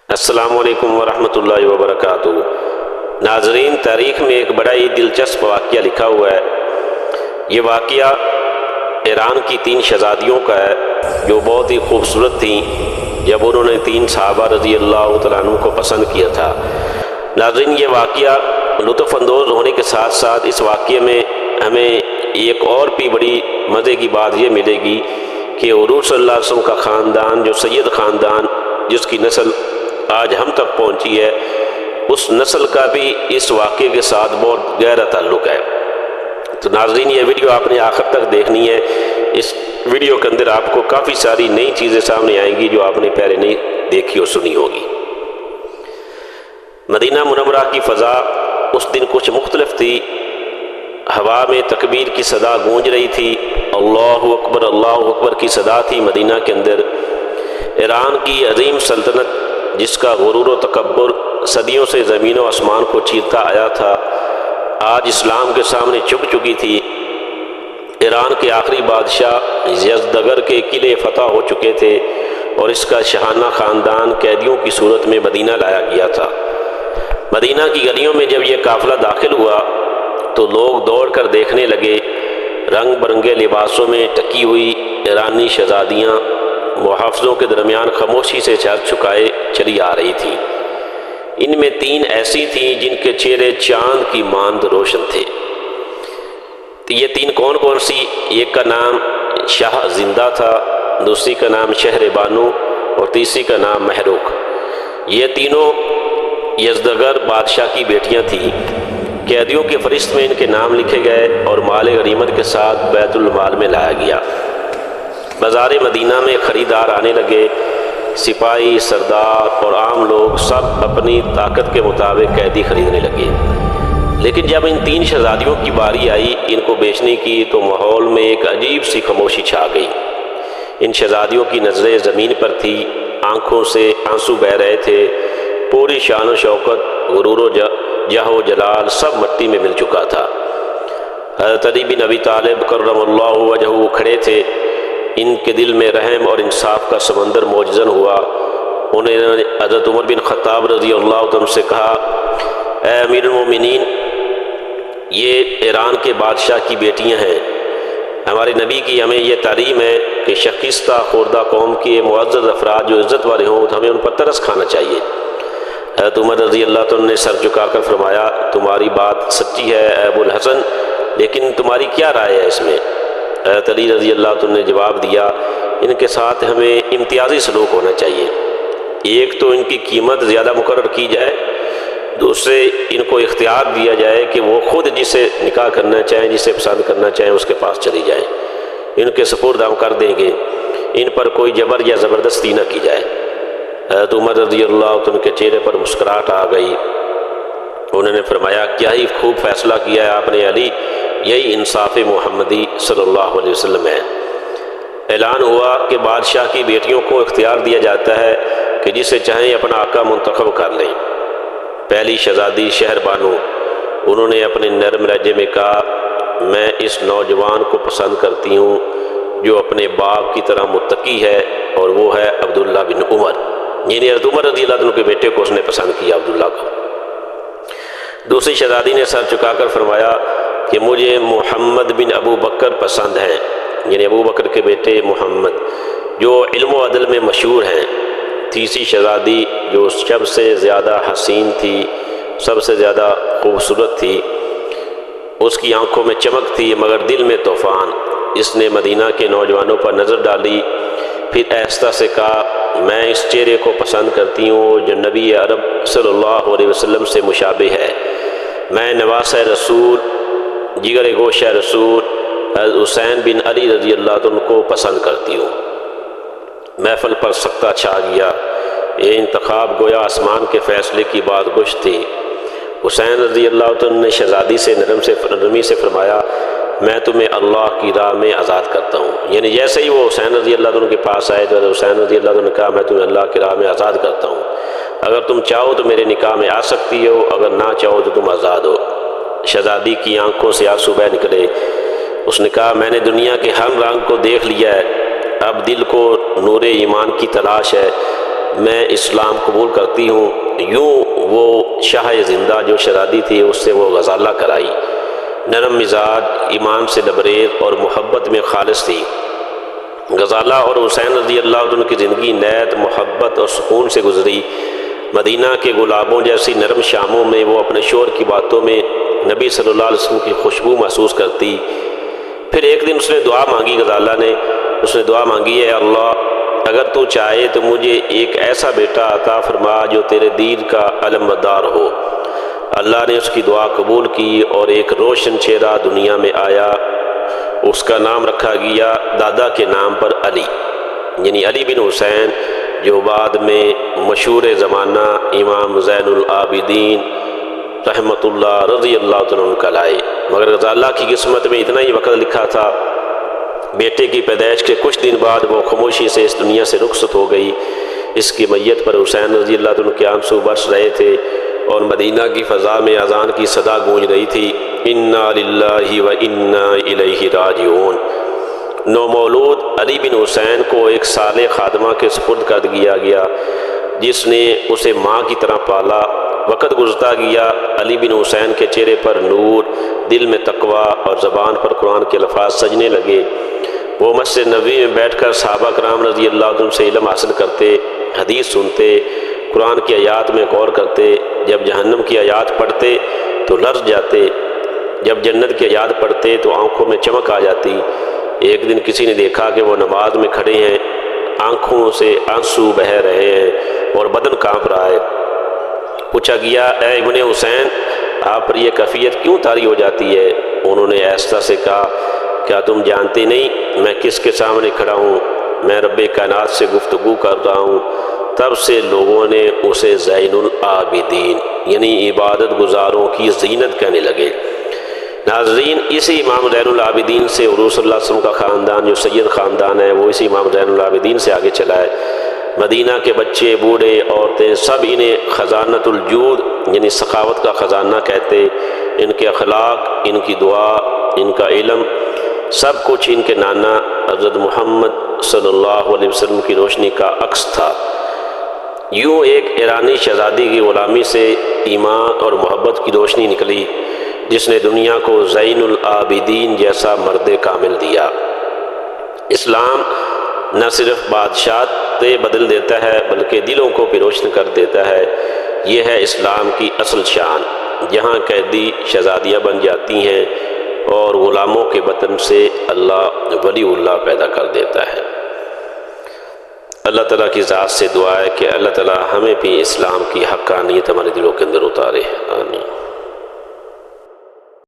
السلام علیکم ورحمۃ اللہ وبرکاتہ۔ ناظرین، تاریخ میں ایک بڑا ہی دلچسپ واقعہ لکھا ہوا ہے۔ یہ واقعہ ایران کی 3 شہزادیوں کا ہے جو بہت ہی خوبصورت تھیں جب انہوں نے 3 صحابہ رضی اللہ تعالیٰ عنہ کو پسند کیا تھا۔ ناظرین، یہ واقعہ لطف اندوز ہونے کے ساتھ ساتھ اس واقعے میں ہمیں ایک اور بھی بڑی مزے کی بات یہ ملے گی کہ حضور صلی اللہ علیہ وسلم کا خاندان، جو سید خاندان جس کی نسل آج ہم تک پہنچی ہے، اس نسل کا بھی اس واقعے کے ساتھ بہت گہرا تعلق ہے۔ تو ناظرین، یہ ویڈیو آپ نے آخر تک دیکھنی ہے۔ اس ویڈیو کے اندر آپ کو کافی ساری نئی چیزیں سامنے آئیں گی جو آپ نے پہلے نہیں دیکھی اور سنی ہوگی۔ مدینہ منورہ کی فضا اس دن کچھ مختلف تھی۔ ہوا میں تکبیر کی صدا گونج رہی تھی، اللہ اکبر کی صدا تھی مدینہ کے اندر۔ ایران کی عظیم سلطنت جس کا غرور و تکبر صدیوں سے زمین و آسمان کو چیرتا آیا تھا، آج اسلام کے سامنے جھک چکی تھی۔ ایران کے آخری بادشاہ یزدگر کے قلعے فتح ہو چکے تھے اور اس کا شاہانہ خاندان قیدیوں کی صورت میں مدینہ لایا گیا تھا۔ مدینہ کی گلیوں میں جب یہ قافلہ داخل ہوا تو لوگ دوڑ کر دیکھنے لگے۔ رنگ برنگے لباسوں میں ٹکی ہوئی ایرانی شہزادیاں محافظوں کے درمیان خاموشی سے سر جھکائے چلی آ رہی تھیں۔ ان میں 3 ایسی تھیں جن کے چہرے چاند کی مانند روشن تھے۔ یہ 3 کون سی؟ ایک کا نام شاہ زندہ تھا، دوسری کا نام شہر بانو اور تیسری کا نام محروق۔ یہ تینوں یزدگر بادشاہ کی بیٹیاں تھیں۔ قیدیوں کی فہرست میں ان کے نام لکھے گئے اور مال غنیمت کے ساتھ بیت المال میں لایا گیا۔ بازار مدینہ میں خریدار آنے لگے۔ سپاہی، سردار اور عام لوگ سب اپنی طاقت کے مطابق قیدی خریدنے لگے۔ لیکن جب ان 3 شہزادیوں کی باری آئی ان کو بیچنے کی تو ماحول میں ایک عجیب سی خاموشی چھا گئی۔ ان شہزادیوں کی نظریں زمین پر تھی، آنکھوں سے آنسو بہہ رہے تھے۔ پوری شان و شوکت، غرور و جاہ و جلال سب مٹی میں مل چکا تھا۔ حضرت علی بن ابی طالب کرم اللہ وجہہ کھڑے تھے۔ ان کے دل میں رحم اور انصاف کا سمندر موجزن ہوا۔ انہوں نے حضرت عمر بن خطاب رضی اللہ عنہ سے کہا، اے امیر المومنین، یہ ایران کے بادشاہ کی بیٹیاں ہیں۔ ہمارے نبی کی ہمیں یہ تعلیم ہے کہ شکستہ خوردہ قوم کے معزز افراد جو عزت والے ہوں تو ہمیں ان پر ترس کھانا چاہیے۔ حضرت عمر رضی اللہ عنہ نے سر جھکا کر فرمایا، تمہاری بات سچی ہے اے ابو الحسن، لیکن تمہاری کیا رائے ہے اس میں؟ حضرت علی رضی اللہ عنہ نے جواب دیا، ان کے ساتھ ہمیں امتیازی سلوک ہونا چاہیے۔ ایک تو ان کی قیمت زیادہ مقرر کی جائے، دوسرے ان کو اختیار دیا جائے کہ وہ خود جسے نکاح کرنا چاہیں، جسے پسند کرنا چاہیں اس کے پاس چلی جائیں۔ ان کے سپرد ہم کر دیں گے، ان پر کوئی جبر یا زبردستی نہ کی جائے۔ حضرت عمر رضی اللہ عنہ کے چہرے پر مسکراہٹ آ گئی۔ انہوں نے فرمایا، کیا ہی خوب فیصلہ کیا ہے آپ نے علی، یہی انصاف محمدی صلی اللہ علیہ وسلم ہے۔ اعلان ہوا کہ بادشاہ کی بیٹیوں کو اختیار دیا جاتا ہے کہ جسے چاہیں اپنا آقا منتخب کر لیں۔ پہلی شہزادی شہر بانو، انہوں نے اپنے نرم لہجے میں کہا، میں اس نوجوان کو پسند کرتی ہوں جو اپنے باپ کی طرح متقی ہے، اور وہ ہے عبداللہ بن عمر۔ یعنی حضرت عمر رضی اللہ عنہ کے بیٹے کو اس نے پسند کیا، عبداللہ کو۔ دوسری شہزادی نے سر چکا کر فرمایا کہ مجھے محمد بن ابو بکر پسند ہیں، یعنی ابو بکر کے بیٹے محمد جو علم و عدل میں مشہور ہیں۔ تیسری شہزادی جو سب سے زیادہ حسین تھی، سب سے زیادہ خوبصورت تھی، اس کی آنکھوں میں چمک تھی مگر دل میں طوفان۔ اس نے مدینہ کے نوجوانوں پر نظر ڈالی، پھر آہستہ سے کہا، میں اس چہرے کو پسند کرتی ہوں جو نبی عرب صلی اللہ علیہ وسلم سے مشابہ ہے۔ میں نواسہ رسول، جگر گوشہ رسول حضرت حسین بن علی رضی اللہ عنہ کو پسند کرتی ہوں۔ محفل پر سکتہ چھا گیا۔ یہ انتخاب گویا آسمان کے فیصلے کی بات گوش تھی۔ حسین رضی اللہ عنہ نے شہزادی سے نرمی سے فرمایا، میں تمہیں اللہ کی راہ میں آزاد کرتا ہوں۔ یعنی جیسے ہی وہ حسین رضی اللہ عنہ کے پاس آئے تو حسین رضی اللہ عنہ نے کہا، میں تمہیں اللہ کی راہ میں آزاد کرتا ہوں، اگر تم چاہو تو میرے نکاح میں آ سکتی ہو، اگر نہ چاہو تو تم آزاد ہو۔ شہزادی کی آنکھوں سے آنسو بہہ نکلے۔ اس نے کہا، میں نے دنیا کے ہر رنگ کو دیکھ لیا ہے، اب دل کو نور ایمان کی تلاش ہے۔ میں اسلام قبول کرتی ہوں۔ یوں وہ شاہ زندہ جو شہزادی تھی اس سے وہ غزالہ کرائی۔ نرم مزاج، ایمان سے لبریز اور محبت میں خالص تھی۔ غزالہ اور حسین رضی اللہ عنہ کی زندگی نیت، محبت اور سکون سے گزری۔ مدینہ کے گلابوں جیسی نرم شاموں میں وہ اپنے شوہر کی باتوں میں نبی صلی اللہ علیہ وسلم کی خوشبو محسوس کرتی۔ پھر ایک دن اس نے دعا مانگی، غزالہ نے دعا مانگی، اے اللہ اگر تو چاہے تو مجھے ایک ایسا بیٹا عطا فرما جو تیرے دین کا علمبردار ہو۔ اللہ نے اس کی دعا قبول کی اور ایک روشن چہرہ دنیا میں آیا۔ اس کا نام رکھا گیا دادا کے نام پر علی، یعنی علی بن حسین، جو بعد میں مشہور زمانہ امام زین العابدین رحمۃ اللہ رضی اللہ عنہ کا لائے۔ مگر غزالہ کی قسمت میں اتنا ہی وقت لکھا تھا۔ بیٹے کی پیدائش کے کچھ دن بعد وہ خاموشی سے اس دنیا سے رخصت ہو گئی۔ اس کی میت پر حسین رضی اللہ عنہ کے آنسو برس رہے تھے اور مدینہ کی فضا میں اذان کی صدا گونج رہی تھی، انا للہ و انا الیہ راجعون۔ نومولود علی بن حسین کو ایک صالح خادمہ کے سپرد کر دیا گیا جس نے اسے ماں کی طرح پالا۔ وقت گزرتا گیا، علی بن حسین کے چہرے پر نور، دل میں تقویٰ اور زبان پر قرآن کے الفاظ سجنے لگے۔ وہ مسجد نبوی میں بیٹھ کر صحابہ کرام رضی اللہ عنہ سے علم حاصل کرتے، حدیث سنتے، قرآن کی آیات میں غور کرتے۔ جب جہنم کی آیات پڑھتے تو لرز جاتے، جب جنت کی آیات پڑھتے تو آنکھوں میں چمک آ جاتی۔ ایک دن کسی نے دیکھا کہ وہ نماز میں کھڑے ہیں، آنکھوں سے آنسو بہہ رہے ہیں اور بدن کانپ رہا ہے۔ پوچھا گیا، اے ابن حسین آپ پر یہ کیفیت کیوں طاری ہو جاتی ہے؟ انہوں نے آہستہ سے کہا، کیا تم جانتے نہیں میں کس کے سامنے کھڑا ہوں؟ میں رب کائنات سے گفتگو کر رہا ہوں۔ تب سے لوگوں نے اسے زین العابدین یعنی عبادت گزاروں کی زینت کہنے لگے۔ ناظرین، اسی امام زین العابدین سے حضور صلی اللہ علیہ وسلم کا خاندان جو سید خاندان ہے وہ اسی امام زین العابدین سے آگے چلا ہے۔ مدینہ کے بچے، بوڑھے، عورتیں سب انہیں خزانۃ الجود یعنی سخاوت کا خزانہ کہتے۔ ان کے اخلاق، ان کی دعا، ان کا علم، سب کچھ ان کے نانا حضرت محمد صلی اللہ علیہ وسلم کی روشنی کا عکس تھا۔ یوں ایک ایرانی شہزادی کی غلامی سے ایمان اور محبت کی روشنی نکلی جس نے دنیا کو زین العابدین جیسا مرد کامل دیا۔ اسلام نہ صرف بادشاہتیں بدل دیتا ہے بلکہ دلوں کو بھی روشن کر دیتا ہے۔ یہ ہے اسلام کی اصل شان، جہاں قیدی شہزادیاں بن جاتی ہیں اور غلاموں کے وطن سے اللہ ولی اللہ پیدا کر دیتا ہے۔ اللہ تعالیٰ کی ذات سے دعا ہے کہ اللہ تعالیٰ ہمیں بھی اسلام کی حقانیت ہمارے دلوں کے اندر اتارے، آمین۔